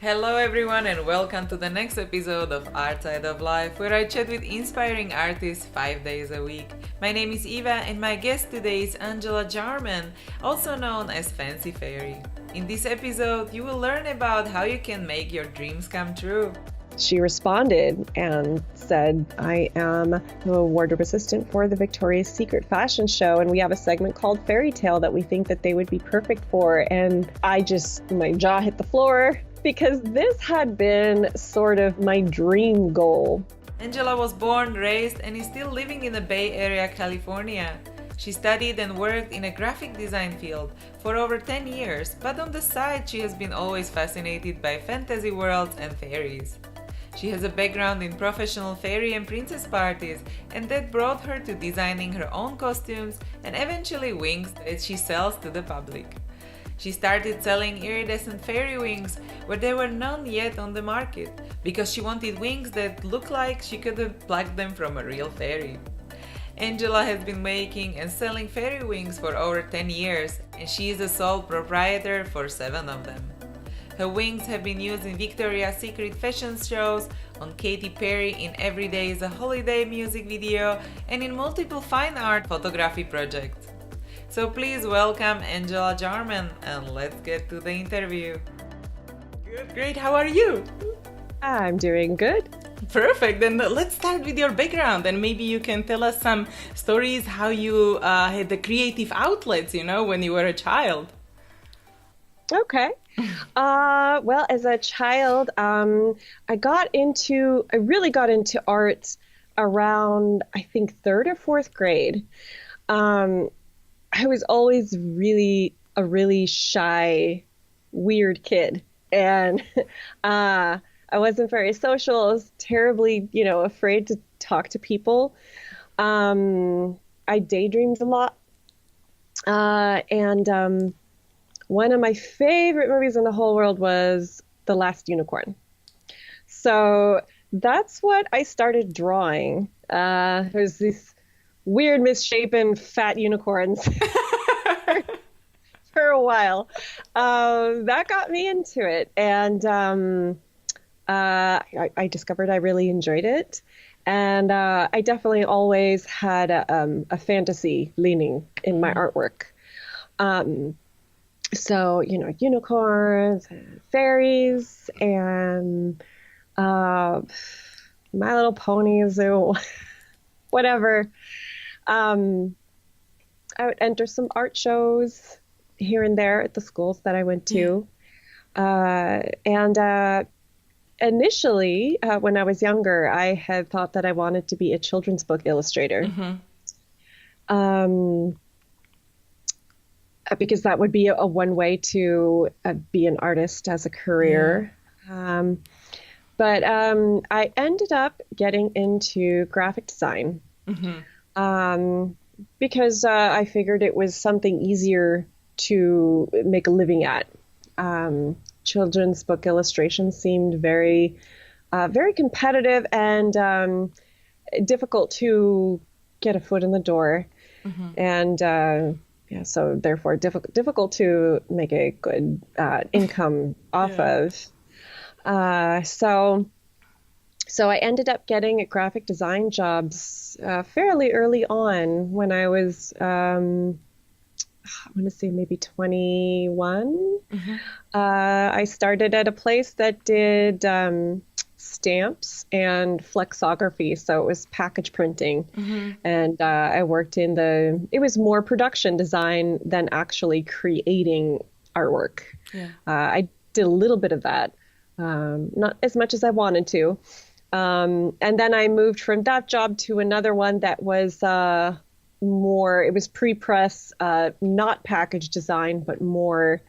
Hello, everyone, and welcome to the next episode of Art Side of Life, where I chat with inspiring artists 5 days a week. My name is Eva, and my guest today is Angela Jarman, also known as Fancy Fairy. In this episode, you will learn about how you can make your dreams come true. She responded and said, I am the wardrobe assistant for the Victoria's Secret fashion show, and we have a segment called Fairy Tale that we think that they would be perfect for. And my jaw hit the floor because this had been sort of my dream goal. Angela was born, raised, and is still living in the Bay Area, California. She studied and worked in a graphic design field for over 10 years, but on the side she has been always fascinated by fantasy worlds and fairies. She has a background in professional fairy and princess parties, and that brought her to designing her own costumes and eventually wings that she sells to the public. She started selling iridescent fairy wings where there were none yet on the market, because she wanted wings that looked like she could have plucked them from a real fairy. Angela has been making and selling fairy wings for over 10 years, and she is the sole proprietor for 7 of them. Her wings have been used in Victoria's Secret fashion shows, on Katy Perry in Every Day is a Holiday music video, and in multiple fine art photography projects. So please welcome Angela Jarman, and let's get to the interview. Good, great, how are you? I'm doing good. Perfect, then let's start with your background, and maybe you can tell us some stories how you had the creative outlets, when you were a child. Okay. Well, as a child, I really got into art around, I think, third or fourth grade. I was always a really shy, weird kid. And I wasn't very social. I was terribly, afraid to talk to people. I daydreamed a lot. And one of my favorite movies in the whole world was The Last Unicorn. So that's what I started drawing. There's these weird, misshapen, fat unicorns for a while. That got me into it. And I discovered I really enjoyed it. And I definitely always had a fantasy leaning in my artwork. So, unicorns and fairies and My Little Ponies or whatever. I would enter some art shows here and there at the schools that I went to. And initially, when I was younger, I had thought that I wanted to be a children's book illustrator. Because that would be a one way to be an artist as a career. But I ended up getting into graphic design because I figured it was something easier to make a living at. Children's book illustration seemed very, very competitive and difficult to get a foot in the door. And so therefore difficult to make a good income off of. So I ended up getting graphic design jobs fairly early on when I was, I want to say maybe 21. I started at a place that did stamps and flexography, so it was package printing. And I worked it was more production design than actually creating artwork. I did a little bit of that, not as much as I wanted to. And then I moved from that job to another one that was it was pre-press, not package design, but more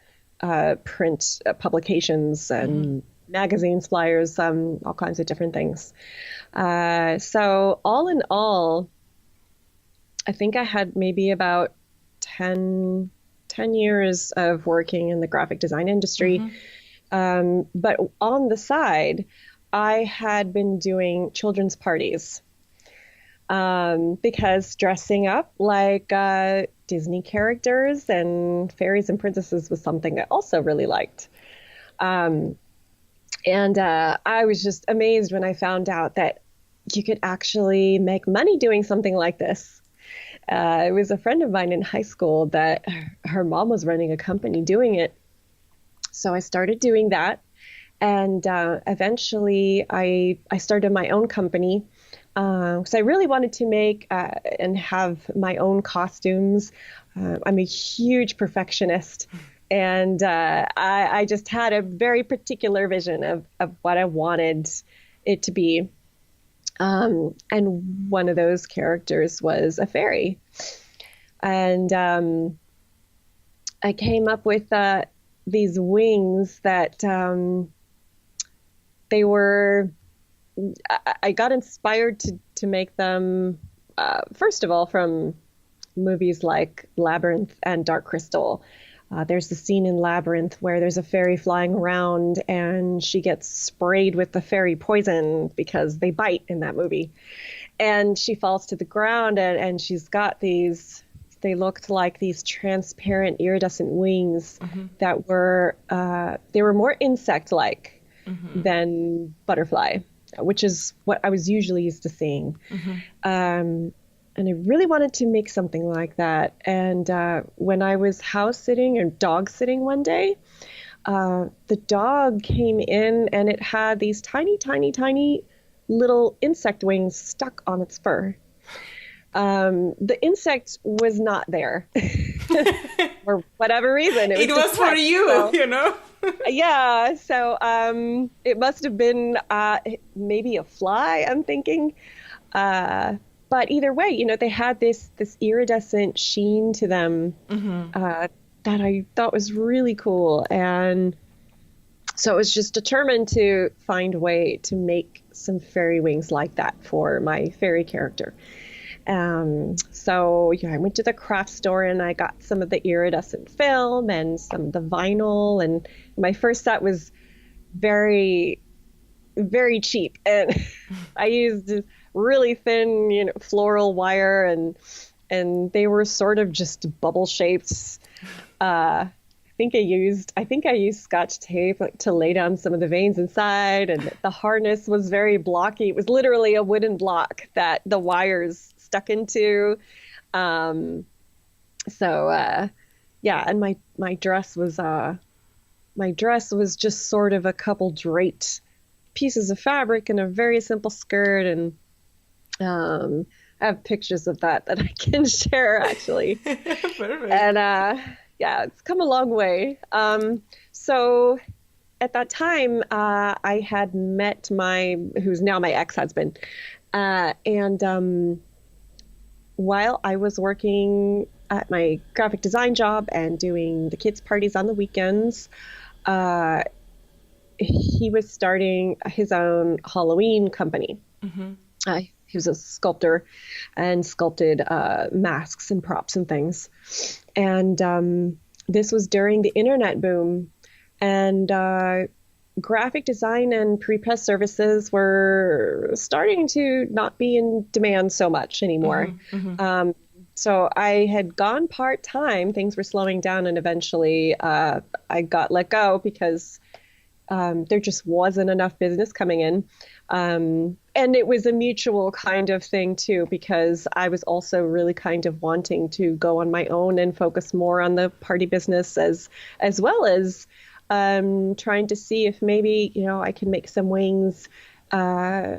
print publications and magazines, flyers, all kinds of different things. So all in all, I think I had maybe about 10 years of working in the graphic design industry. But on the side, I had been doing children's parties. Because dressing up like Disney characters and fairies and princesses was something I also really liked. And I was just amazed when I found out that you could actually make money doing something like this. It was a friend of mine in high school that her mom was running a company doing it. So I started doing that. And eventually I started my own company because I really wanted to make and have my own costumes. I'm a huge perfectionist. And I just had a very particular vision of what I wanted it to be. And one of those characters was a fairy. And I came up with these wings that they were, I got inspired to make them, first of all, from movies like Labyrinth and Dark Crystal. There's the scene in Labyrinth where there's a fairy flying around and she gets sprayed with the fairy poison because they bite in that movie. And she falls to the ground and she's got these, they looked like these transparent iridescent wings that were, they were more insect-like than butterfly, which is what I was usually used to seeing. And I really wanted to make something like that. And when I was house sitting or dog sitting one day, the dog came in and it had these tiny, tiny, tiny little insect wings stuck on its fur. The insect was not there for whatever reason. It was for you, so, you know? Yeah. So it must have been maybe a fly, I'm thinking. But either way, you know, they had this iridescent sheen to them that I thought was really cool. And so I was just determined to find a way to make some fairy wings like that for my fairy character. So I went to the craft store and I got some of the iridescent film and some of the vinyl. And my first set was very, very cheap. And I used really thin, you know, floral wire and they were sort of just bubble shaped. I think I used Scotch tape to lay down some of the veins inside, and the harness was very blocky. It was literally a wooden block that the wires stuck into. And my dress was just sort of a couple draped pieces of fabric and a very simple skirt, and I have pictures of that I can share actually. Perfect. And it's come a long way. So at that time, I had met who's now my ex-husband, and while I was working at my graphic design job and doing the kids' parties on the weekends, he was starting his own Halloween company. He was a sculptor and sculpted masks and props and things. And this was during the internet boom. And graphic design and pre-press services were starting to not be in demand so much anymore. So I had gone part-time. Things were slowing down, and eventually I got let go because there just wasn't enough business coming in. And it was a mutual kind of thing too, because I was also really kind of wanting to go on my own and focus more on the party business as well as trying to see if maybe, you know, I can make some wings to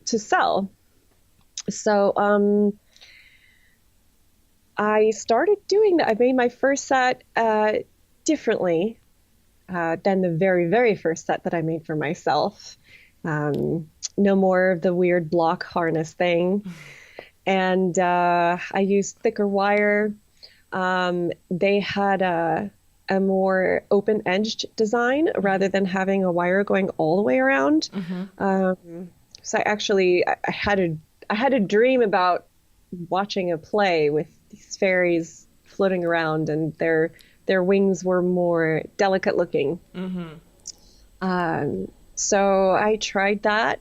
sell. So I started doing that. I made my first set differently than the very, very first set that I made for myself. No more of the weird block harness thing. And I used thicker wire. They had a more open-edged design rather than having a wire going all the way around. So I had a dream about watching a play with these fairies floating around, and their wings were more delicate looking. So I tried that.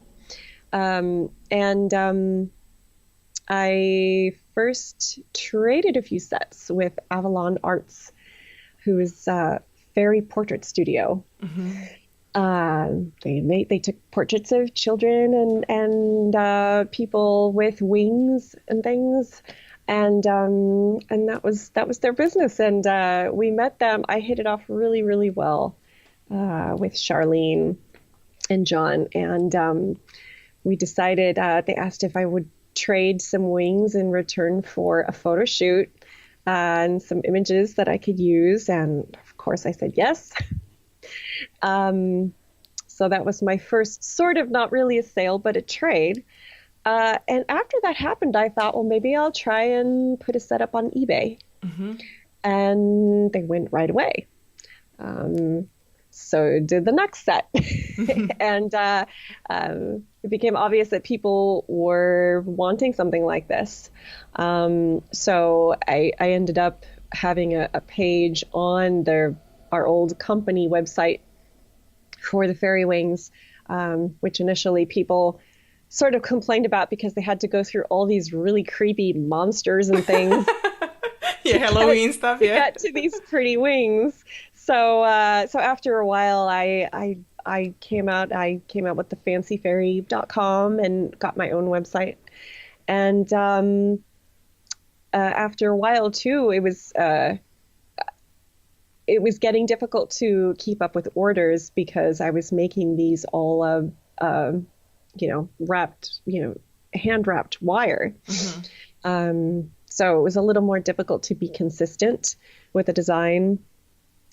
And I first traded a few sets with Avalon Arts, who is a fairy portrait studio. They took portraits of children and people with wings and things, and that was their business. And we met them. I hit it off really, really well with Charlene and John, and we decided. They asked if I would trade some wings in return for a photo shoot and some images that I could use, and of course I said yes. So that was my first sort of not really a sale, but a trade. And after that happened, I thought, well, maybe I'll try and put a setup on eBay. Mm-hmm. And they went right away. So did the next set. And it became obvious that people were wanting something like this. So I ended up having a page on our old company website for the fairy wings, which initially people sort of complained about because they had to go through all these really creepy monsters and things. Yeah, Halloween stuff. To Yeah. get to these pretty wings. So after a while, I came out with the fancyfairy.com and got my own website. And after a while too, it was getting difficult to keep up with orders because I was making these all wrapped, hand wrapped wire. Mm-hmm. So it was a little more difficult to be consistent with the design.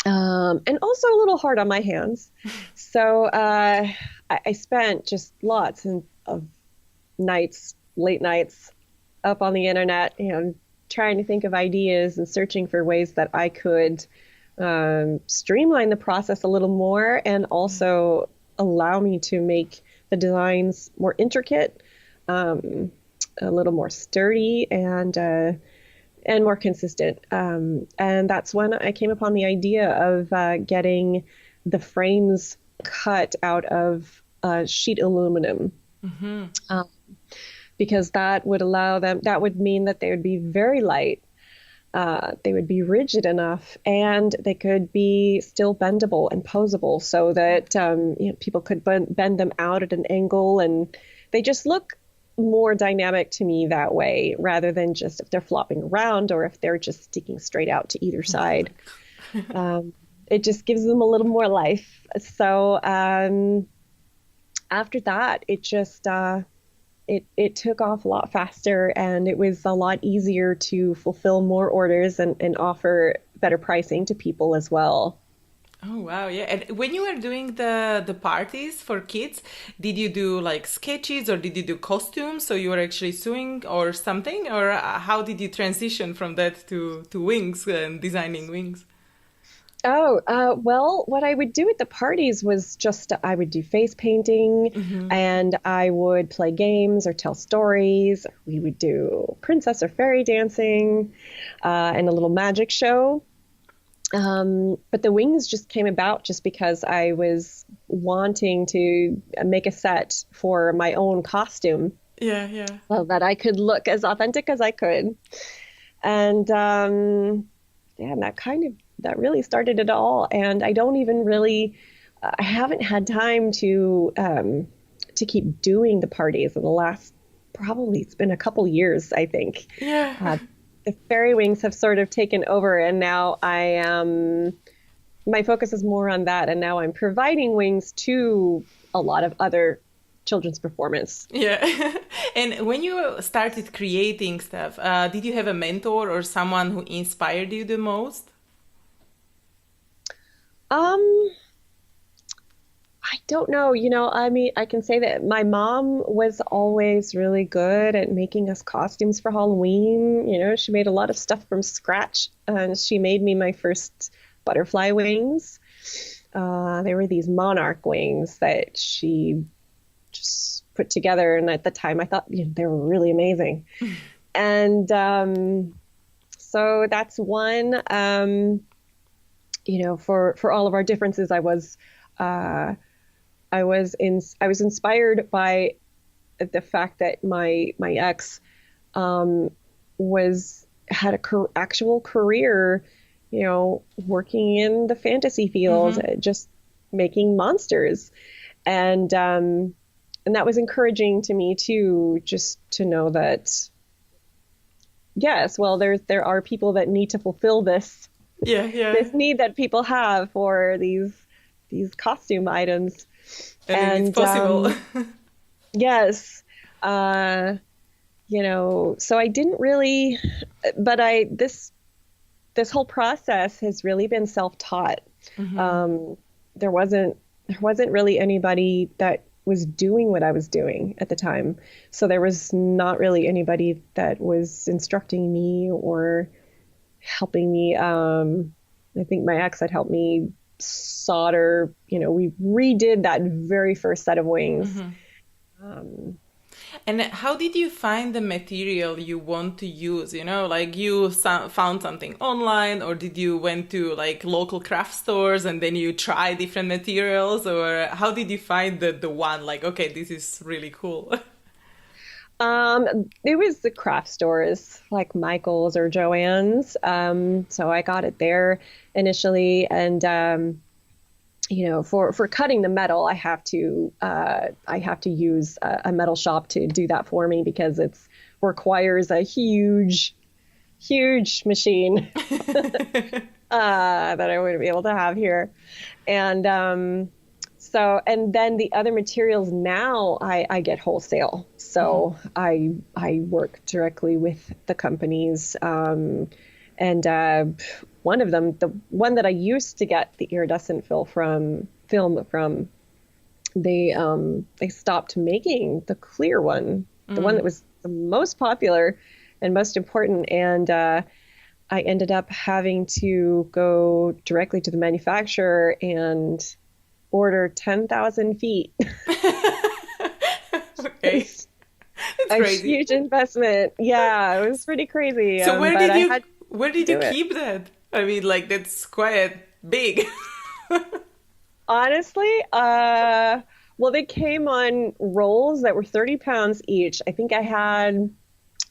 And also a little hard on my hands. So I spent just lots of nights, late nights, up on the internet, trying to think of ideas and searching for ways that I could streamline the process a little more and also allow me to make the designs more intricate, a little more sturdy and more consistent. And that's when I came upon the idea of getting the frames cut out of sheet aluminum. Mm-hmm. Because that would mean that they would be very light. They would be rigid enough and they could be still bendable and posable so that people could bend them out at an angle, and they just look more dynamic to me that way rather than just if they're flopping around or if they're just sticking straight out to either side. It just gives them a little more life. So after that, it just it took off a lot faster, and it was a lot easier to fulfill more orders and offer better pricing to people as well. Oh wow, yeah. And when you were doing the parties for kids, did you do like sketches or did you do costumes? So you were actually sewing or something, or how did you transition from that to wings and designing wings? Oh, well, what I would do at the parties was just I would do face painting Mm-hmm. and I would play games or tell stories. We would do princess or fairy dancing and a little magic show. But the wings just came about just because I was wanting to make a set for my own costume Yeah, yeah. so that I could look as authentic as I could. And yeah, and that really started it all. And I don't even really, I haven't had time to keep doing the parties in the last, probably it's been a couple years, I think. Yeah. The fairy wings have sort of taken over, and now my focus is more on that. And now I'm providing wings to a lot of other children's performance. Yeah. And when you started creating stuff, did you have a mentor or someone who inspired you the most? I don't know. I mean, I can say that my mom was always really good at making us costumes for Halloween. She made a lot of stuff from scratch, and she made me my first butterfly wings. They were these monarch wings that she just put together, and at the time I thought they were really amazing. And so that's one. For all of our differences, I was inspired by the fact that my ex had a actual career, working in the fantasy field, Mm-hmm. just making monsters. And that was encouraging to me too, just to know that, yes, well, there are people that need to fulfill this Yeah, yeah. this need that people have for these costume items. And then it's And possible. yes, uh, so I didn't really, but this whole process has really been self-taught. Um, there wasn't really anybody that was doing what I was doing at the time. So there was not really anybody that was instructing me or helping me. I think my ex had helped me solder. We redid that very first set of wings. Um, And how did you find the material you want to use? Like you found something online, or did you went to like local craft stores and then you try different materials, or how did you find the one like, okay, this is really cool? it was the craft stores like Michael's or Joann's. So I got it there initially, and for cutting the metal, I have to use a metal shop to do that for me because it requires a huge machine that I wouldn't be able to have here. And and then the other materials now I get wholesale. So I work directly with the companies. And one of them, the one that I used to get the iridescent film from, they stopped making the clear one, the one that was the most popular and most important. And I ended up having to go directly to the manufacturer and order 10,000 feet. Okay. It's a crazy. huge investment. Yeah, it was pretty crazy. So But where did you keep that? I mean, like that's quite big. honestly, well, they came on rolls that were 30 pounds each. I think I had,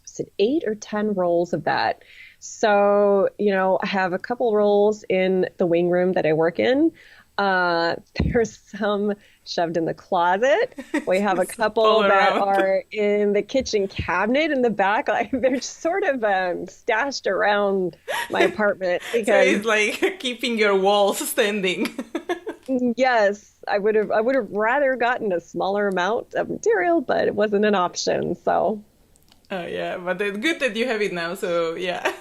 was it 8 or 10 rolls of that. So, I have a couple rolls in the wing room that I work in. There's some shoved in the closet. We have a couple All that around. are in the kitchen cabinet in the back. They're sort of stashed around my apartment So because it's like keeping your walls standing. yes, I would have rather gotten a smaller amount of material, but it wasn't an option. So Oh yeah, but it's good that you have it now. So yeah.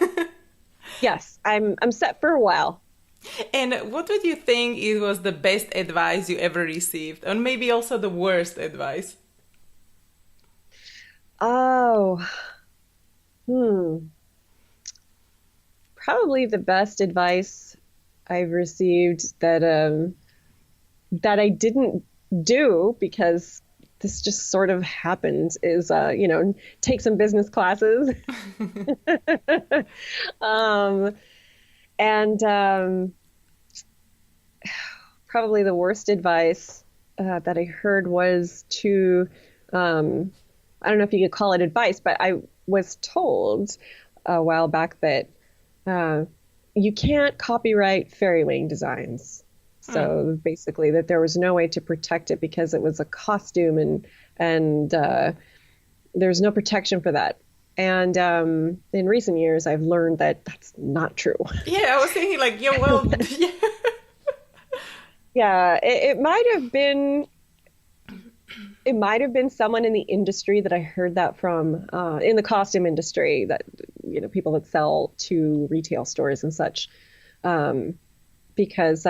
yes, I'm set for a while. And what would you think it was the best advice you ever received, or maybe also the worst advice? Oh, hmm. Probably the best advice I've received that I didn't do because this just sort of happened is take some business classes. um, and Probably the worst advice that I heard was to I don't know if you could call it advice, but I was told a while back that uh, you can't copyright fairy wing designs. So basically, that there was no way to protect it because it was a costume, and there's no protection for that. And in recent years, I've learned that that's not true. Yeah, I was thinking like, yeah, well, yeah. Yeah, it might have been. It might have been someone in the industry that I heard that from, in the costume industry, that people that sell to retail stores and such, because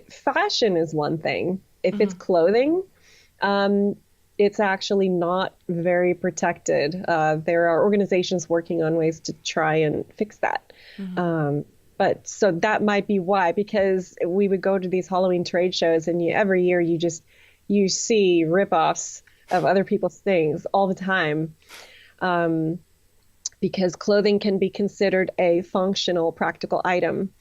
fashion is one thing. If it's clothing, it's actually not very protected. There are organizations working on ways to try and fix that. But so that might be why, because we would go to these Halloween trade shows and every year you see ripoffs of other people's things all the time, because clothing can be considered a functional, practical item.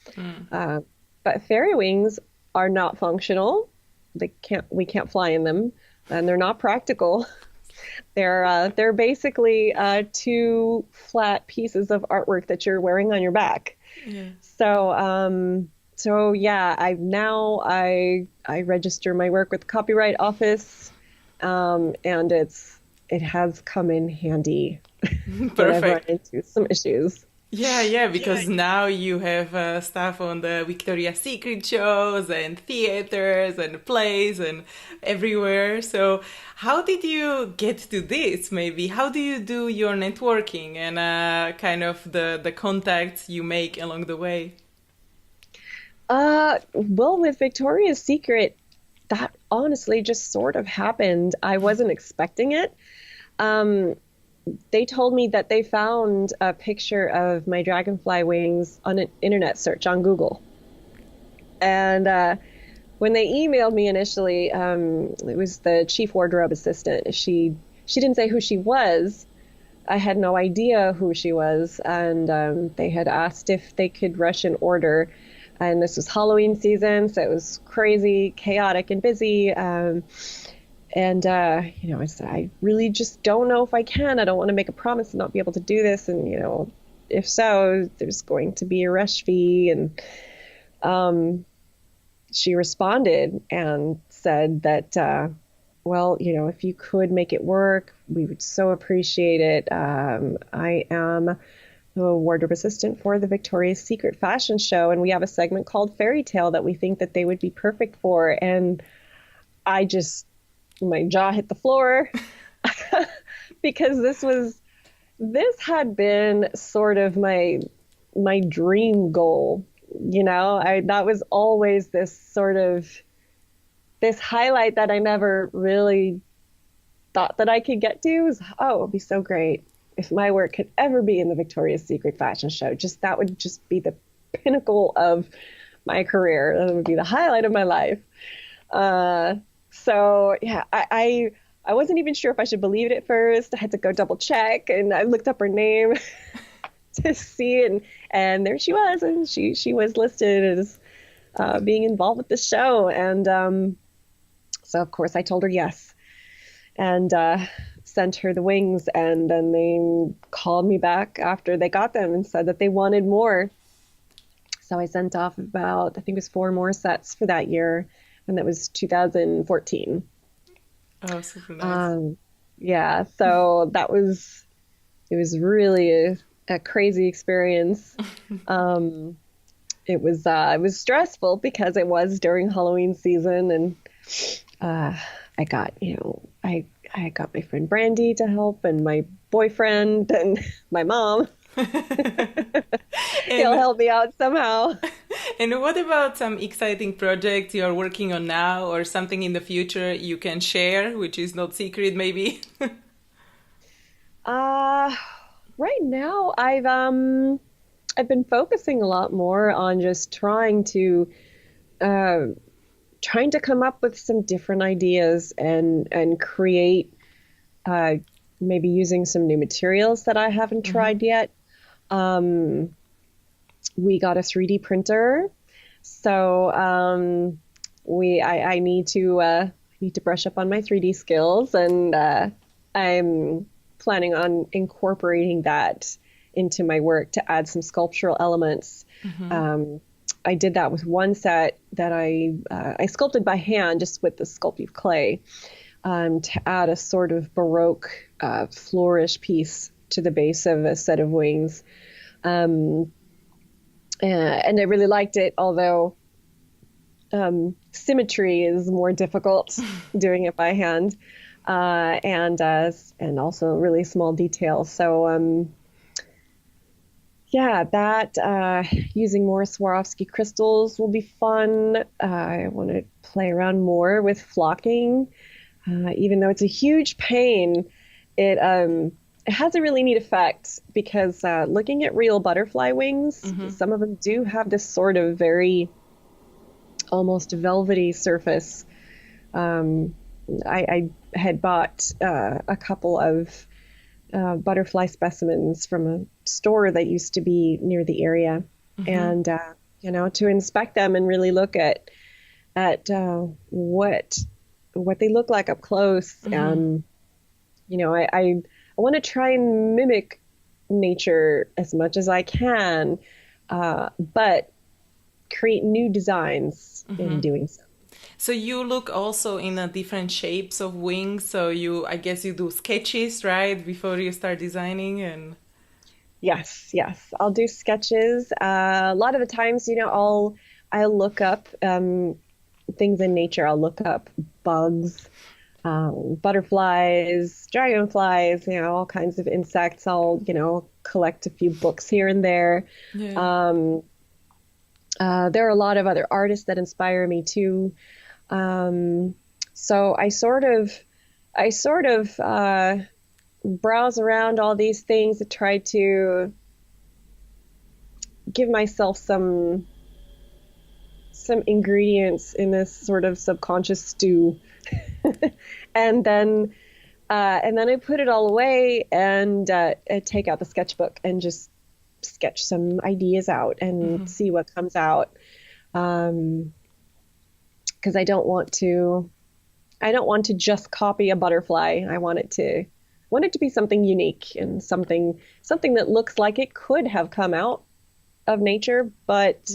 But fairy wings are not functional. We can't fly in them, and they're not practical. They're basically two flat pieces of artwork that you're wearing on your back. Yeah. So So yeah, I register my work with the Copyright Office, and it has come in handy when I've run Perfect. into some issues. Yeah, yeah, because now you have stuff on the Victoria's Secret shows and theaters and plays and everywhere. So, how did you get to this? Maybe how do you do your networking and kind of the contacts you make along the way? Well, with Victoria's Secret, that honestly just sort of happened. I wasn't expecting it. Um, they told me that they found a picture of my dragonfly wings on an internet search on Google. And when they emailed me initially, it was the chief wardrobe assistant. She didn't say who she was. I had no idea who she was, and they had asked if they could rush an order. And this was Halloween season, so it was crazy, chaotic, and busy. I said, I really just don't know if I can. I don't want to make a promise to not be able to do this. And, if so, there's going to be a rush fee. And she responded and said that, well, if you could make it work, we would so appreciate it. I am the wardrobe assistant for the Victoria's Secret fashion show, and we have a segment called Fairy Tale that we think that they would be perfect for. And I just, my jaw hit the floor because this had been sort of my dream goal. That was always this highlight that I never really thought that I could get to. Was, oh, it would be so great if my work could ever be in the Victoria's Secret fashion show. That would just be the pinnacle of my career. That would be the highlight of my life. So yeah, I wasn't even sure if I should believe it at first. I had to go double check, and I looked up her name to see, and there she was, and she was listed as being involved with the show, and so of course I told her yes, and sent her the wings, and then they called me back after they got them and said that they wanted more. So I sent off about, I think it was 4 more sets for that year, and that was 2014. Oh, super nice. Yeah, so it was really a crazy experience. It was stressful because it was during Halloween season, and I got, I got my friend Brandy to help, and my boyfriend and my mom. He'll And help me out somehow. and what about some exciting projects you're working on now or something in the future you can share, which is not secret maybe? Uh, right now I've been focusing a lot more on just uh trying to come up with some different ideas and create uh maybe using some new materials that I haven't Hmm. tried yet. Um, we got a 3D printer, so I need to brush up on my 3D skills, and I'm planning on incorporating that into my work to add some sculptural elements. Hmm. Um, I did that with one set that I sculpted by hand, just with the Sculpey clay, to add a sort of Baroque flourish piece to the base of a set of wings. Um, and I really liked it, although symmetry is more difficult doing it by hand, and also really small details. So yeah, that using more Swarovski crystals will be fun. I want to play around more with flocking, even though it's a huge pain. It has a really neat effect because looking at real butterfly wings, Hmm. some of them do have this sort of very almost velvety surface. Um, I had bought a couple of butterfly specimens from a store that used to be near the area, Hmm. and to inspect them and really look at what they look like up close. Hmm. I want to try and mimic nature as much as I can, but create new designs in doing so. So you look also in different shapes of wings. So I guess you do sketches, right, before you start designing and. Yes, yes. I'll do sketches. A lot of the times, I'll look up things in nature. I'll look up bugs, butterflies, dragonflies, all kinds of insects. I'll, collect a few books here and there. Yeah. There are a lot of other artists that inspire me too. So I sort of browse around all these things to try to give myself some ingredients in this sort of subconscious stew. and then I put it all away and take out the sketchbook and just sketch some ideas out and see what comes out. Because I don't want to just copy a butterfly. I want it to be something unique and something that looks like it could have come out of nature, but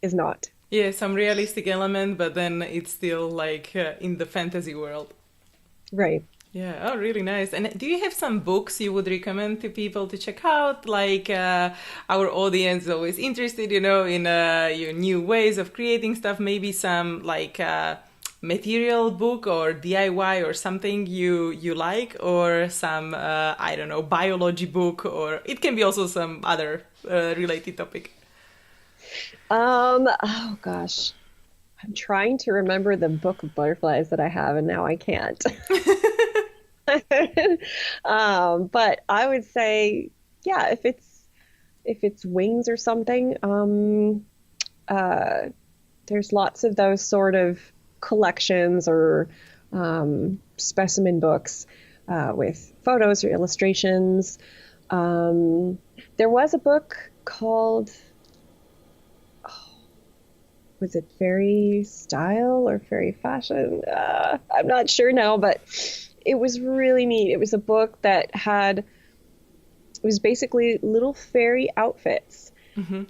is not. Yeah, some realistic element, but then it's still like in the fantasy world. Right. Yeah. Oh, really nice. And do you have some books you would recommend to people to check out? Like our audience is always interested, in your new ways of creating stuff. Maybe some like material book or DIY or something you like, or some I don't know, biology book, or it can be also some other related topic. Oh gosh, I'm trying to remember the book of butterflies that I have, and now I can't. But I would say, yeah, if it's wings or something, there's lots of those sort of collections or specimen books with photos or illustrations. There was a book called, was it Fairy Style or Fairy Fashion? I'm not sure now, but it was really neat. It was a book that it was basically little fairy outfits.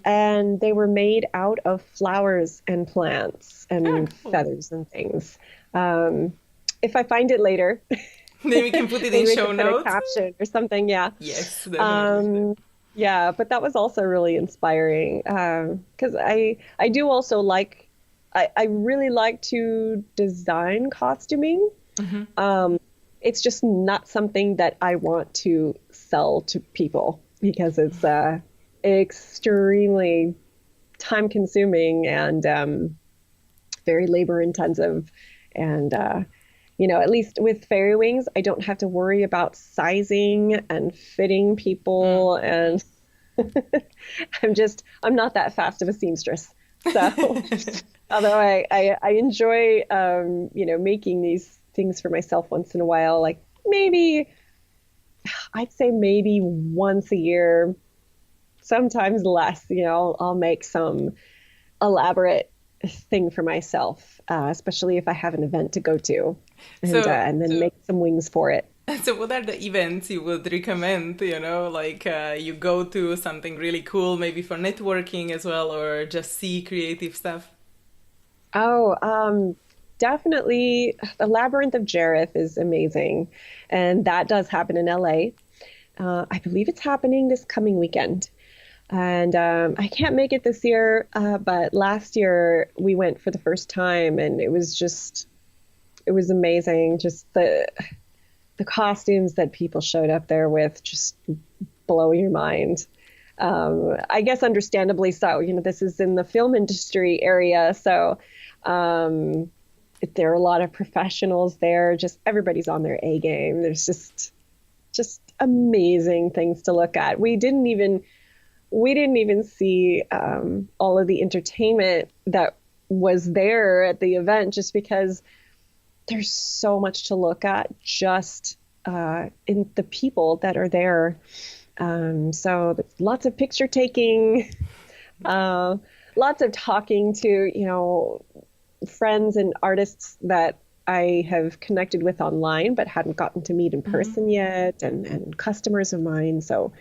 And they were made out of flowers and plants and feathers and things. If I find it later, then we can put it in show notes. A caption or something, yeah. Yes, definitely. Yeah, but that was also really inspiring because I do also like, I really like to design costuming. It's just not something that I want to sell to people because it's extremely time consuming and very labor intensive. And, at least with fairy wings, I don't have to worry about sizing and fitting people. And I'm not that fast of a seamstress. So although I enjoy, making these things for myself once in a while, like I'd say maybe once a year, sometimes less, I'll make some elaborate thing for myself, especially if I have an event to go to and then make some wings for it. So what are the events you would recommend, like you go to something really cool, maybe for networking as well, or just see creative stuff? Oh, definitely. The Labyrinth of Jareth is amazing. And that does happen in LA. I believe it's happening this coming weekend. And I can't make it this year, but last year we went for the first time, and it was amazing. Just the costumes that people showed up there with just blow your mind. I guess understandably so. This is in the film industry area, so there are a lot of professionals there. Just everybody's on their A game. There's just amazing things to look at. We didn't even see all of the entertainment that was there at the event, just because there's so much to look at just in the people that are there. So there's lots of picture taking, lots of talking to, friends and artists that I have connected with online but hadn't gotten to meet in person yet, and customers of mine. So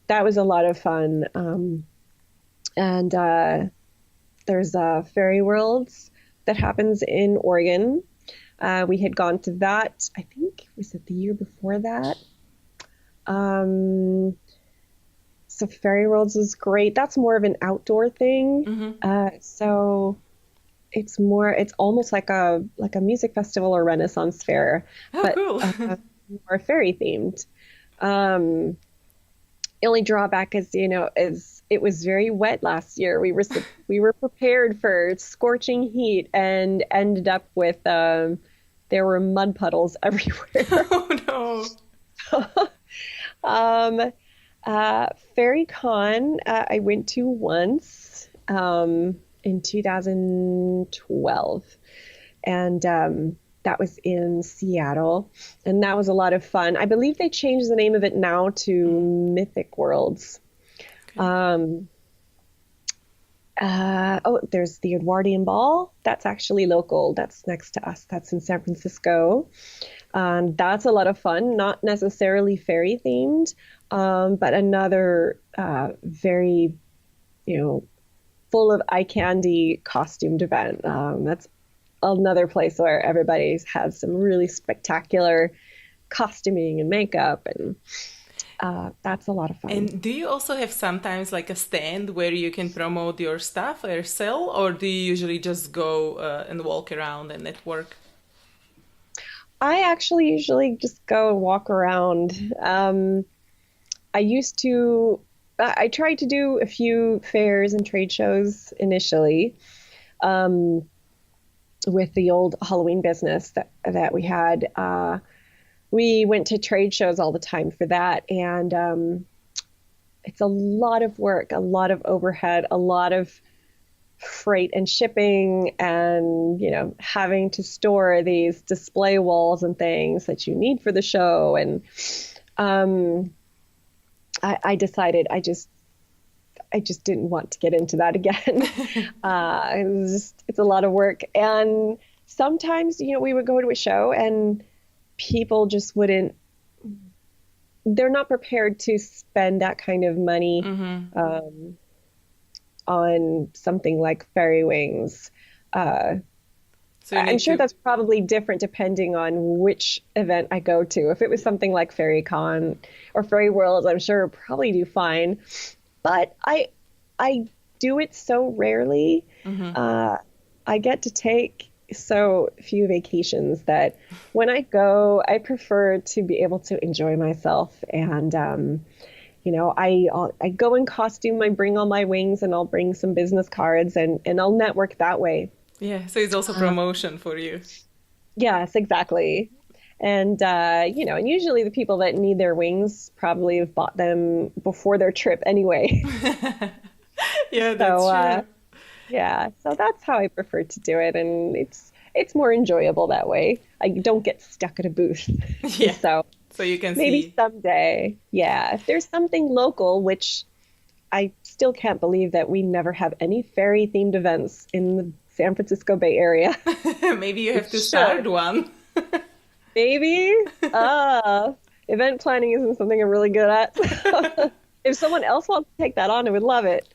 that was a lot of fun. And There's Fairy Worlds that happens in Oregon. We had gone to that, I think, was it the year before that? So Fairy Worlds was great. That's more of an outdoor thing. So it's almost like a music festival or Renaissance fair, Oh, but cool. more fairy themed. The only drawback is, is it was very wet last year. We were prepared for scorching heat and ended up with there were mud puddles everywhere. Oh no. Um, Fairy Con, I went to once in 2012, and that was in Seattle, and that was a lot of fun. I believe they changed the name of it now to Mythic Worlds. Okay. There's the Edwardian Ball. That's actually local. That's next to us. That's in San Francisco. That's a lot of fun, not necessarily fairy themed, but another very, full of eye candy costumed event. That's another place where everybody has some really spectacular costuming and makeup, and that's a lot of fun. And do you also have sometimes like a stand where you can promote your stuff or sell, or do you usually just go and walk around and network? I actually usually just go and walk around. I tried to do a few fairs and trade shows initially, with the old Halloween business that we had. We went to trade shows all the time for that, and it's a lot of work, a lot of overhead, a lot of freight and shipping, and having to store these display walls and things that you need for the show. And I decided I just didn't want to get into that again. It's a lot of work, and sometimes we would go to a show and people just wouldn't. They're not prepared to spend that kind of money on something like fairy wings. So you I'm need sure to. that's probably different depending on which event I go to. If it was something like Fairy Con or Fairy World, I'm sure I'd probably do fine. But I do it so rarely. I get to take so few vacations that when I go, I prefer to be able to enjoy myself. And I go in costume. I bring all my wings, and I'll bring some business cards, and I'll network that way. Yeah, so it's also promotion for you. Yes, exactly. And and usually the people that need their wings probably have bought them before their trip anyway. Yeah, that's So true. yeah, so that's how I prefer to do it, and it's more enjoyable that way. I don't get stuck at a booth. Yeah, So so you can maybe see. someday, yeah, if there's something local, which I still can't believe that we never have any fairy themed events in the San Francisco Bay Area. Maybe you have to start Should. one. Maybe. Event planning isn't something I'm really good at. If someone else wants to take that on, I would love it.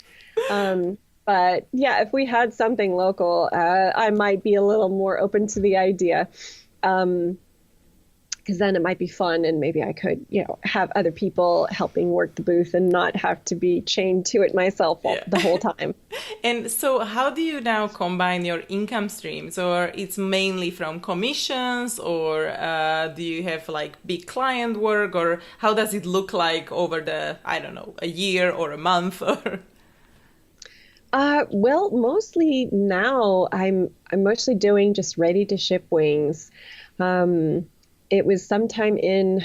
But yeah, if we had something local, I might be a little more open to the idea. Because then it might be fun, and maybe I could, have other people helping work the booth and not have to be chained to it myself Yeah. the whole time. And so how do you now combine your income streams? Or it's mainly from commissions, or do you have like big client work, or how does it look like over the, I don't know, a year or a month? Or Well, mostly now I'm mostly doing just ready to ship wings. It was sometime in,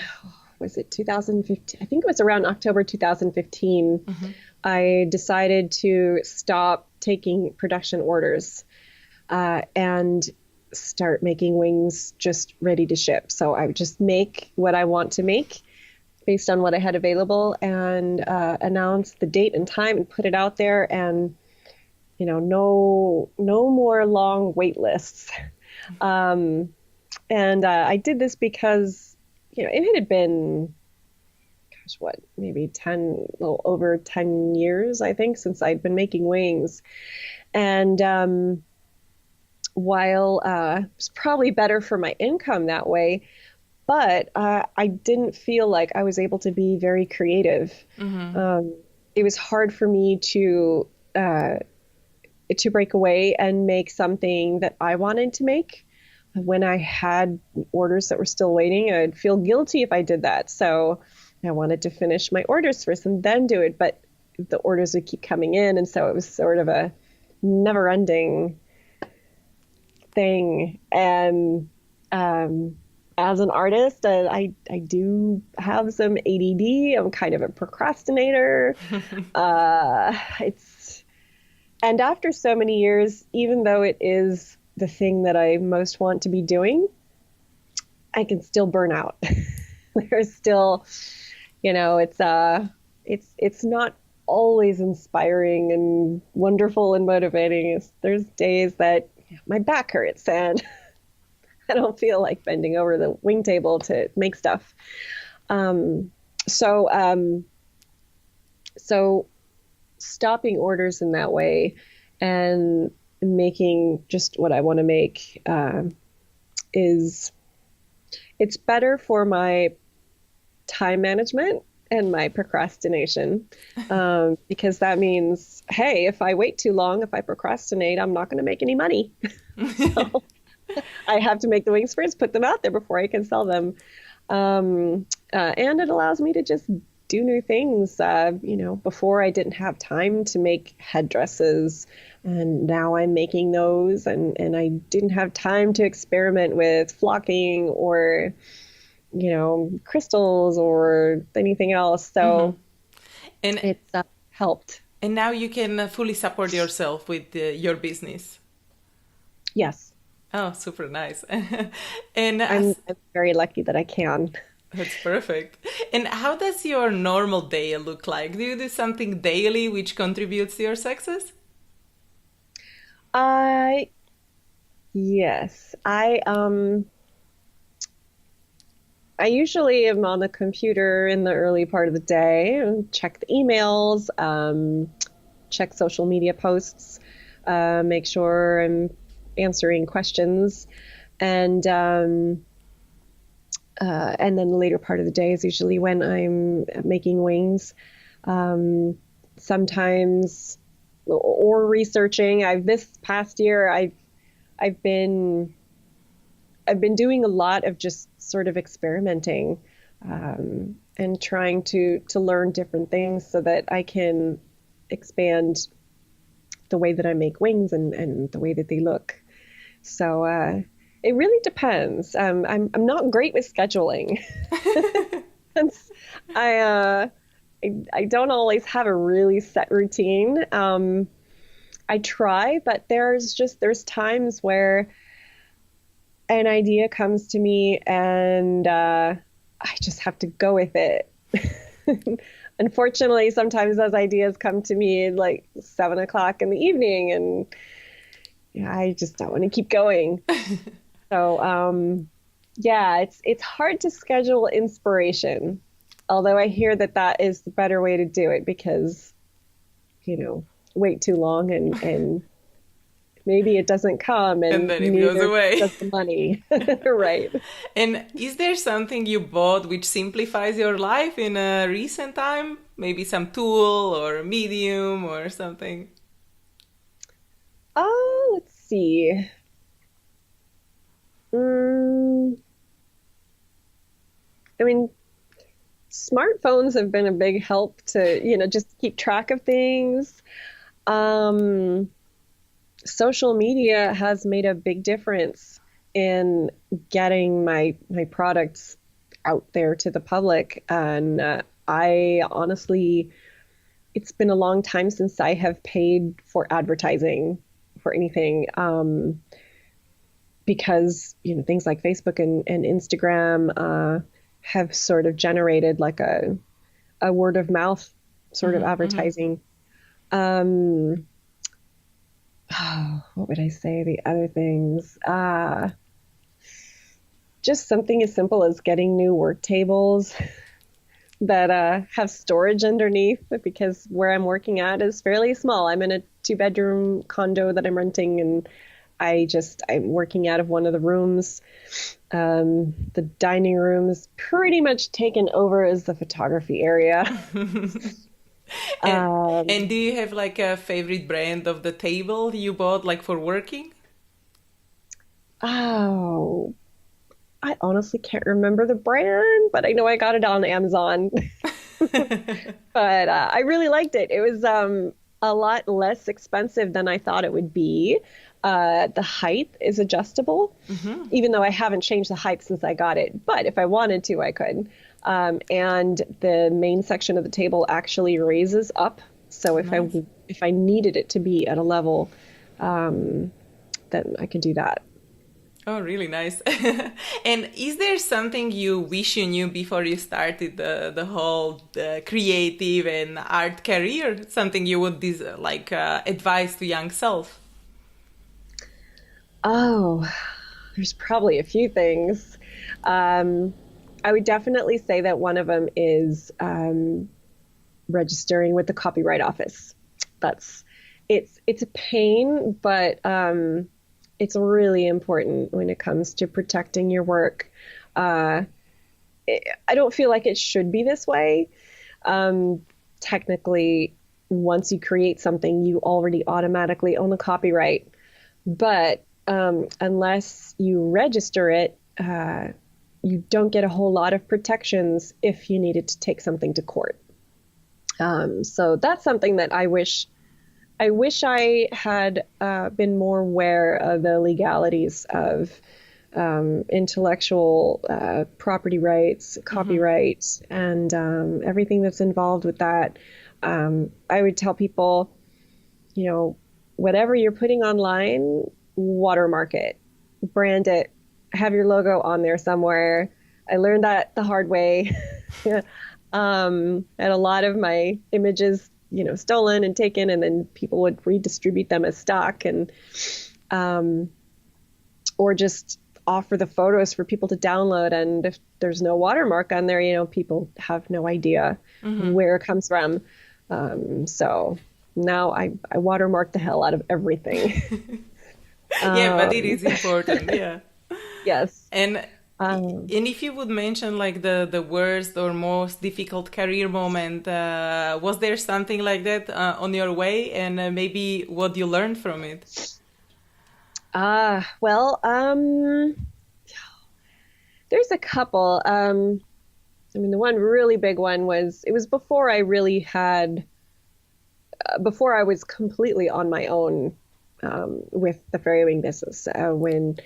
was it 2015? I think it was around October 2015. I decided to stop taking production orders and start making wings just ready to ship. So I would just make what I want to make based on what I had available, and announce the date and time and put it out there, and no more long wait lists. And I did this because, it had been, maybe 10, a little over 10 years, I think, since I'd been making wings. And while it's probably better for my income that way, but I didn't feel like I was able to be very creative. It was hard for me to break away and make something that I wanted to make. When I had orders that were still waiting, I'd feel guilty if I did that. So I wanted to finish my orders first and then do it, but the orders would keep coming in, and so it was sort of a never-ending thing. And as an artist, I do have some ADD. I'm kind of a procrastinator. And after so many years, even though it is the thing that I most want to be doing, I can still burn out. There's still, it's not always inspiring and wonderful and motivating. There's days that my back hurts and I don't feel like bending over the wing table to make stuff. So stopping orders in that way and making just what I want to make it's better for my time management and my procrastination, because that means, hey, if I wait too long, if I procrastinate, I'm not going to make any money. So I have to make the wings first, put them out there before I can sell them. And it allows me to just do new things. Before I didn't have time to make headdresses, and now I'm making those, and I didn't have time to experiment with flocking or, crystals or anything else. So and it's helped. And now you can fully support yourself with your business. Yes. Oh, super nice. And I'm very lucky that I can. That's perfect. And how does your normal day look like? Do you do something daily which contributes to your success? Yes. I usually am on the computer in the early part of the day and check the emails, check social media posts, make sure I'm answering questions, and then the later part of the day is usually when I'm making wings, sometimes, or researching. This past year, I've been doing a lot of just sort of experimenting, and trying to learn different things so that I can expand the way that I make wings and the way that they look. So it really depends. I'm not great with scheduling. I don't always have a really set routine. I try, but there's times where an idea comes to me and I just have to go with it. Unfortunately, sometimes those ideas come to me at like 7:00 in the evening, and I just don't want to keep going. So, it's hard to schedule inspiration, although I hear that is the better way to do it, because, wait too long and maybe it doesn't come, and then it goes away. Does the money. Right. And is there something you bought which simplifies your life in a recent time? Maybe some tool or medium or something? Oh, let's see. Smartphones have been a big help to, just keep track of things. Social media has made a big difference in getting my products out there to the public. And I honestly, it's been a long time since I have paid for advertising for anything, because, things like Facebook and Instagram have sort of generated like a word of mouth sort of advertising. What would I say? The other things, just something as simple as getting new work tables that have storage underneath, because where I'm working at is fairly small. I'm in a 2-bedroom condo that I'm renting, and I'm working out of one of the rooms. The dining room is pretty much taken over as the photography area. And do you have like a favorite brand of the table you bought like for working? Oh, I honestly can't remember the brand, but I know I got it on Amazon. But I really liked it. It was a lot less expensive than I thought it would be. The height is adjustable, even though I haven't changed the height since I got it. But if I wanted to, I could. And the main section of the table actually raises up. So if I needed it to be at a level, then I could do that. Oh, really nice. And is there something you wish you knew before you started the whole creative and art career? Something you would advise to young self? Oh, there's probably a few things. I would definitely say that one of them is registering with the Copyright Office. It's a pain, but it's really important when it comes to protecting your work. I don't feel like it should be this way. Technically, once you create something, you already automatically own the copyright. But unless you register it, you don't get a whole lot of protections if you needed to take something to court. So that's something that I wish I had been more aware of the legalities of intellectual property rights, copyright, and everything that's involved with that. I would tell people, whatever you're putting online, watermark it, brand it, have your logo on there somewhere. I learned that the hard way. And a lot of my images stolen and taken, and then people would redistribute them as stock, and or just offer the photos for people to download. And if there's no watermark on there, people have no idea where it comes from. So now I watermark the hell out of everything. Yeah, but it is important. Yeah. Yes. And if you would mention like the worst or most difficult career moment, was there something like that on your way, and maybe what you learned from it? Well, there's a couple. The one really big one was before I really had, before I was completely on my own with the fairy wing business, when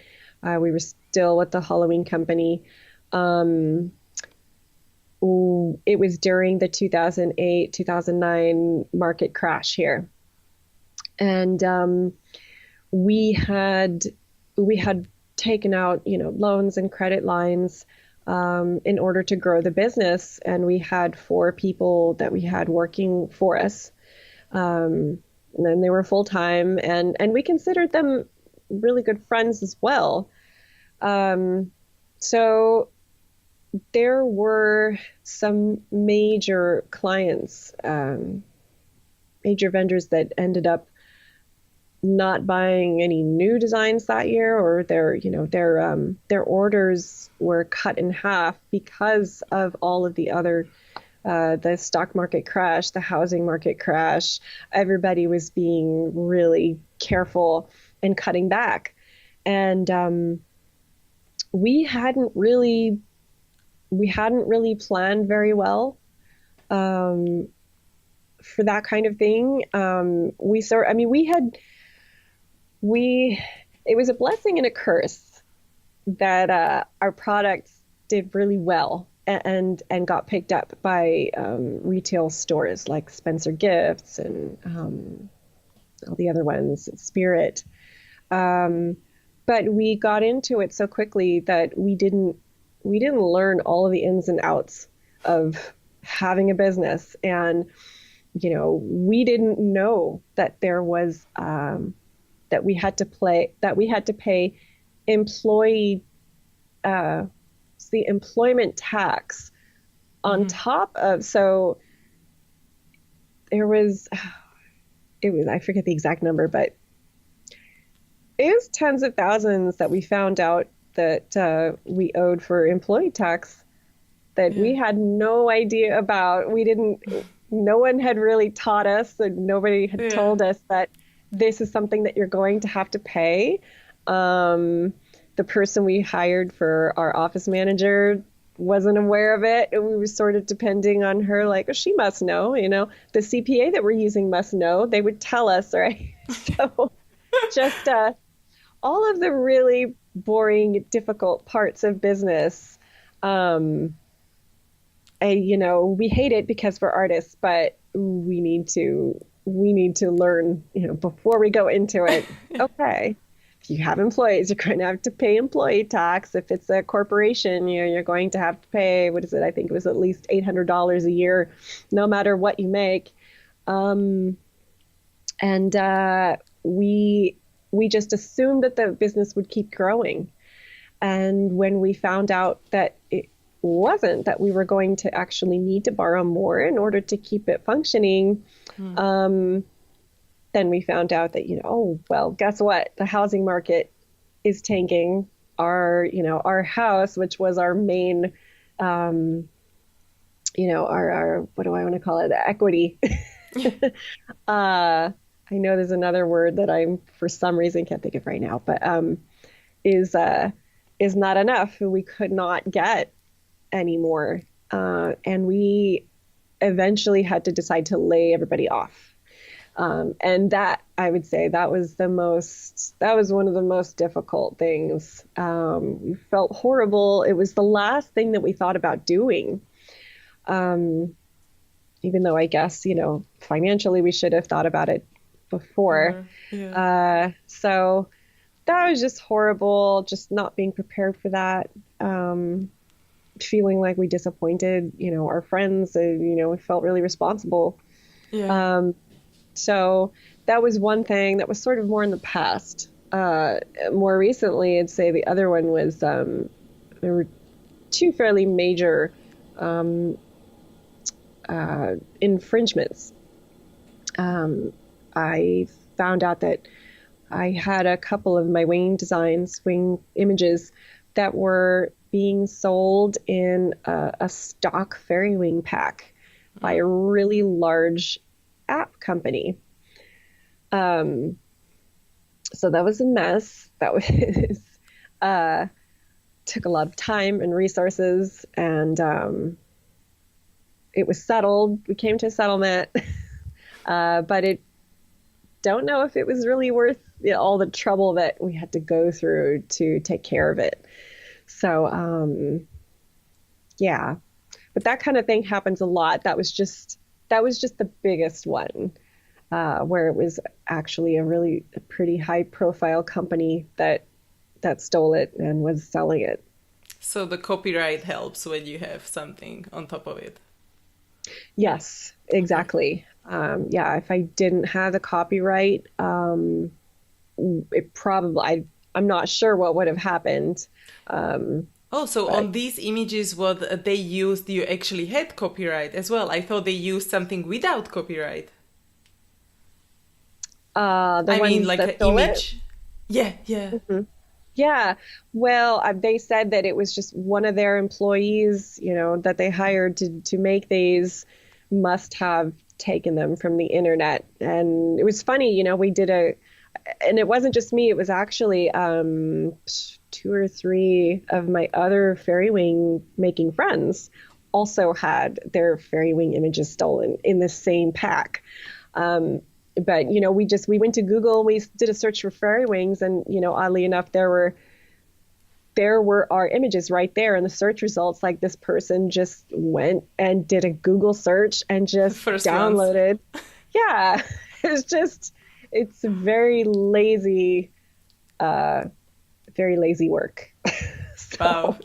we were still with the Halloween company. It was during the 2008-2009 market crash here. And we had taken out, loans and credit lines in order to grow the business. And we had 4 people that we had working for us. And then they were full-time, and we considered them really good friends as well. So there were some major clients, major vendors that ended up not buying any new designs that year, or their orders were cut in half because of all of the other, the stock market crash, the housing market crash. Everybody was being really careful and cutting back. And we hadn't really planned very well for that kind of thing. It was a blessing and a curse that our products did really well and got picked up by retail stores like Spencer Gifts and all the other ones, Spirit. But we got into it so quickly that we didn't learn all of the ins and outs of having a business. And, we didn't know that there was, that we had to pay employee, the employment tax on top of, so there was, I forget the exact number, but it was tens of thousands that we found out that we owed for employee tax that we had no idea about. No one had really taught us, and nobody had told us that this is something that you're going to have to pay. The person we hired for our office manager wasn't aware of it, and we were sort of depending on her, like, oh, she must know, the CPA that we're using must know. They would tell us, right? So just all of the really boring, difficult parts of business. We hate it because we're artists, but we need to learn, before we go into it. Okay, if you have employees, you're going to have to pay employee tax. If it's a corporation, you're going to have to pay, what is it? I think it was at least $800 a year, no matter what you make. We just assumed that the business would keep growing. And when we found out that it wasn't, that we were going to actually need to borrow more in order to keep it functioning, then we found out that, oh, well, guess what? The housing market is tanking. Our house, which was our main, our what do I want to call it? Equity. I know there's another word that I'm, for some reason, can't think of right now, but is not enough. We could not get anymore. And we eventually had to decide to lay everybody off. And that, I would say, that was one of the most difficult things. We felt horrible. It was the last thing that we thought about doing. Even though I guess, financially we should have thought about it before. So that was just horrible, just not being prepared for that. Feeling like we disappointed, our friends, we felt really responsible. So that was one thing that was sort of more in the past. More recently, I'd say the other one was, there were two fairly major infringements. I found out that I had a couple of my wing images that were being sold in a stock fairy wing pack by a really large app company. So that was a mess. That was took a lot of time and resources, and it was settled. We came to a settlement, but don't know if it was really worth all the trouble that we had to go through to take care of it. So, yeah, but that kind of thing happens a lot. That was just the biggest one, where it was actually a pretty high profile company that stole it and was selling it. So the copyright helps when you have something on top of it. Yes, exactly. If I didn't have the copyright, it probably, I'm not sure what would have happened. On these images, what they used, you actually had copyright as well. I thought they used something without copyright. Like an image. Yeah. Mm-hmm. Yeah. Well, they said that it was just one of their employees, that they hired to make these must have taken them from the internet. And it was funny, we did and it wasn't just me, it was actually 2 or 3 of my other fairy wing making friends also had their fairy wing images stolen in the same pack. But, we went to Google, we did a search for fairy wings, and, oddly enough, there were our images right there in the search results. Like, this person just went and did a Google search and just downloaded. Yeah, it's very lazy work. So wow.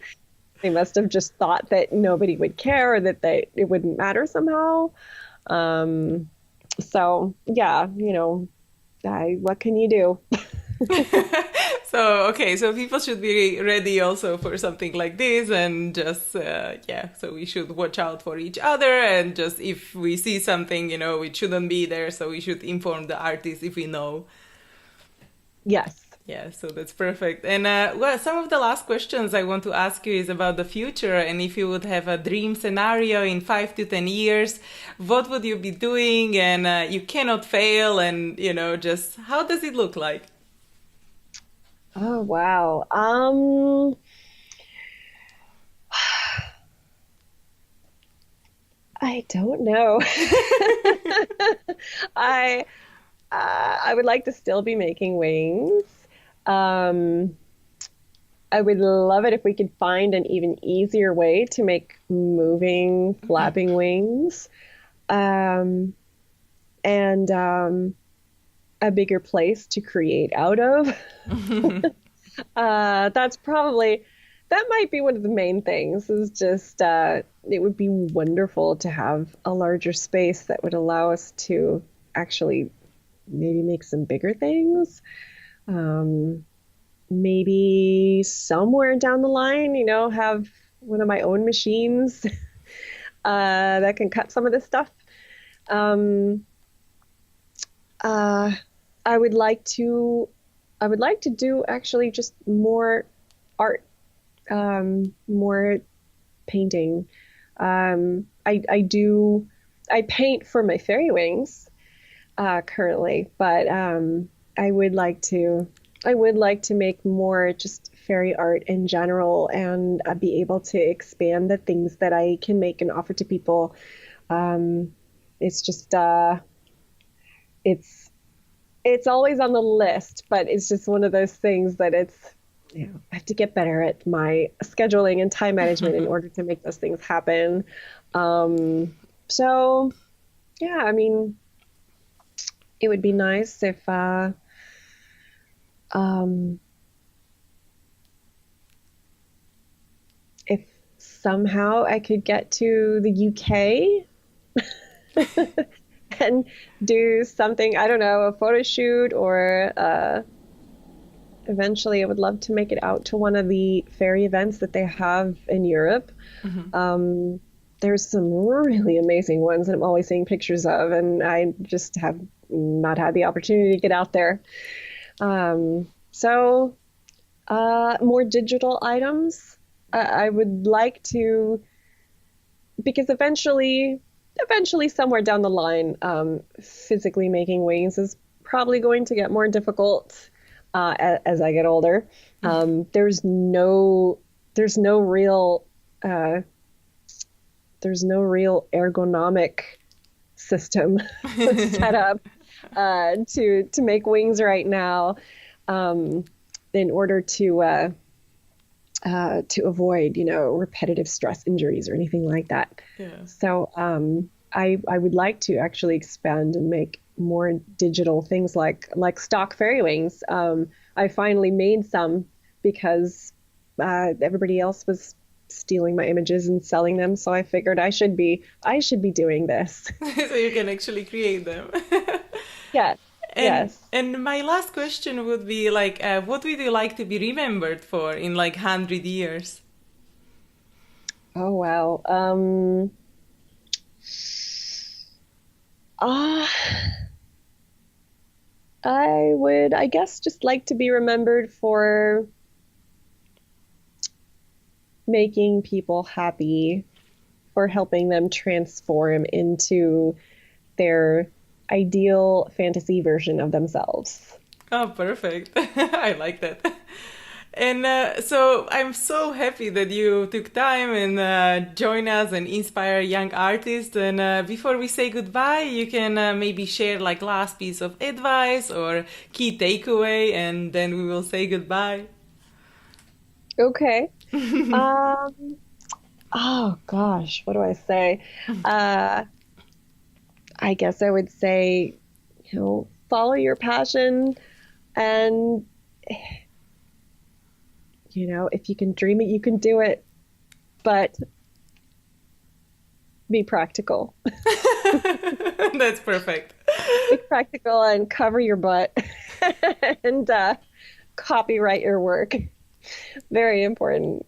They must have just thought that nobody would care, or that it wouldn't matter somehow. So yeah, what can you do? So people should be ready also for something like this, and just so we should watch out for each other, and just if we see something, it shouldn't be there, so we should inform the artist if we know. Yes. Yeah, so that's perfect. And some of the last questions I want to ask you is about the future, and if you would have a dream scenario in 5 to 10 years, what would you be doing? And you cannot fail, and just how does it look like? Oh, wow. I don't know. I would like to still be making wings. I would love it if we could find an even easier way to make moving, flapping wings, and a bigger place to create out of. That might be one of the main things, is just it would be wonderful to have a larger space that would allow us to actually maybe make some bigger things. Maybe somewhere down the line, have one of my own machines that can cut some of this stuff. I would like to do actually just more art, more painting. I paint for my fairy wings currently, but I would like to make more just fairy art in general, and be able to expand the things that I can make and offer to people. It's just it's always on the list, but it's just one of those things that I have to get better at my scheduling and time management in order to make those things happen. So yeah, I mean, it would be nice if somehow I could get to the UK and do something, I don't know, a photo shoot, or eventually I would love to make it out to one of the fairy events that they have in Europe. There's some really amazing ones that I'm always seeing pictures of, and I just have not had the opportunity to get out there. So more digital items. I would like to, because eventually somewhere down the line, physically making wings is probably going to get more difficult as I get older. There's no real ergonomic system set up to make wings right now, in order to avoid, repetitive stress injuries or anything like that. Yeah. So I would like to actually expand and make more digital things like stock fairy wings. I finally made some because everybody else was stealing my images and selling them. So I figured I should be doing this. So you can actually create them. Yes. Yes. And my last question would be like, what would you like to be remembered for in like 100 years? Oh, wow. I would, I guess, just like to be remembered for making people happy, for helping them transform into their ideal fantasy version of themselves. Oh, perfect. I like that. And so I'm so happy that you took time and join us and inspire young artists. And before we say goodbye, you can maybe share like last piece of advice or key takeaway, and then we will say goodbye. Okay. Oh gosh, what do I say? I guess I would say, follow your passion, and if you can dream it, you can do it, but be practical. That's perfect. Be practical and cover your butt, and copyright your work. Very important.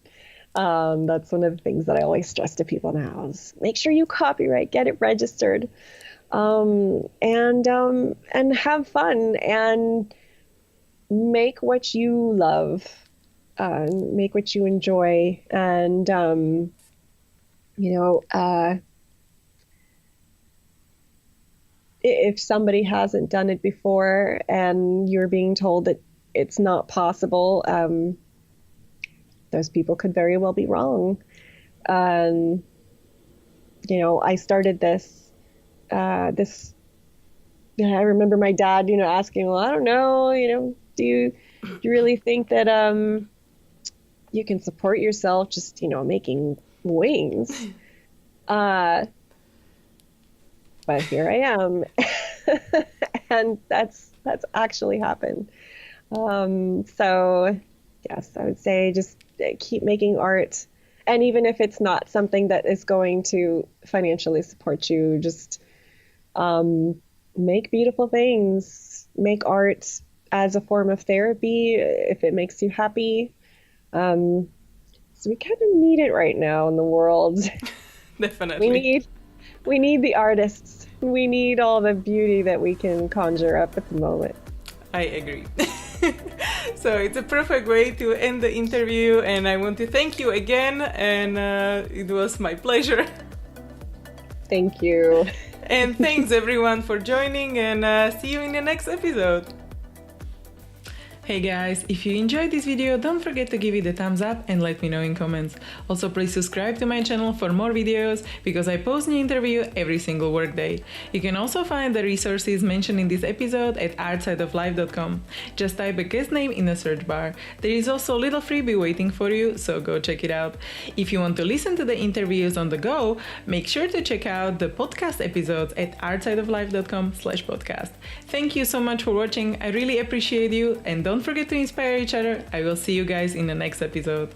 That's one of the things that I always stress to people now is make sure you copyright, get it registered, and have fun and make what you love, make what you enjoy, and if somebody hasn't done it before and you're being told that it's not possible, those people could very well be wrong. I started this, I remember my dad, asking, well, I don't know, do you really think that you can support yourself just, making wings? But here I am. And that's actually happened. So yes, I would say just keep making art. And even if it's not something that is going to financially support you, just make beautiful things, make art as a form of therapy if it makes you happy. So we kind of need it right now in the world. Definitely. We need the artists. We need all the beauty that we can conjure up at the moment. I agree. So it's a perfect way to end the interview, and I want to thank you again, and it was my pleasure. Thank you. And thanks everyone for joining, and see you in the next episode. Hey guys, if you enjoyed this video, don't forget to give it a thumbs up and let me know in comments. Also, please subscribe to my channel for more videos because I post new interview every single workday. You can also find the resources mentioned in this episode at artsideoflife.com. Just type a guest name in the search bar. There is also a little freebie waiting for you, so go check it out. If you want to listen to the interviews on the go, make sure to check out the podcast episodes at artsideoflife.com/podcast. Thank you so much for watching. I really appreciate you, and don't forget to inspire each other. I will see you guys in the next episode.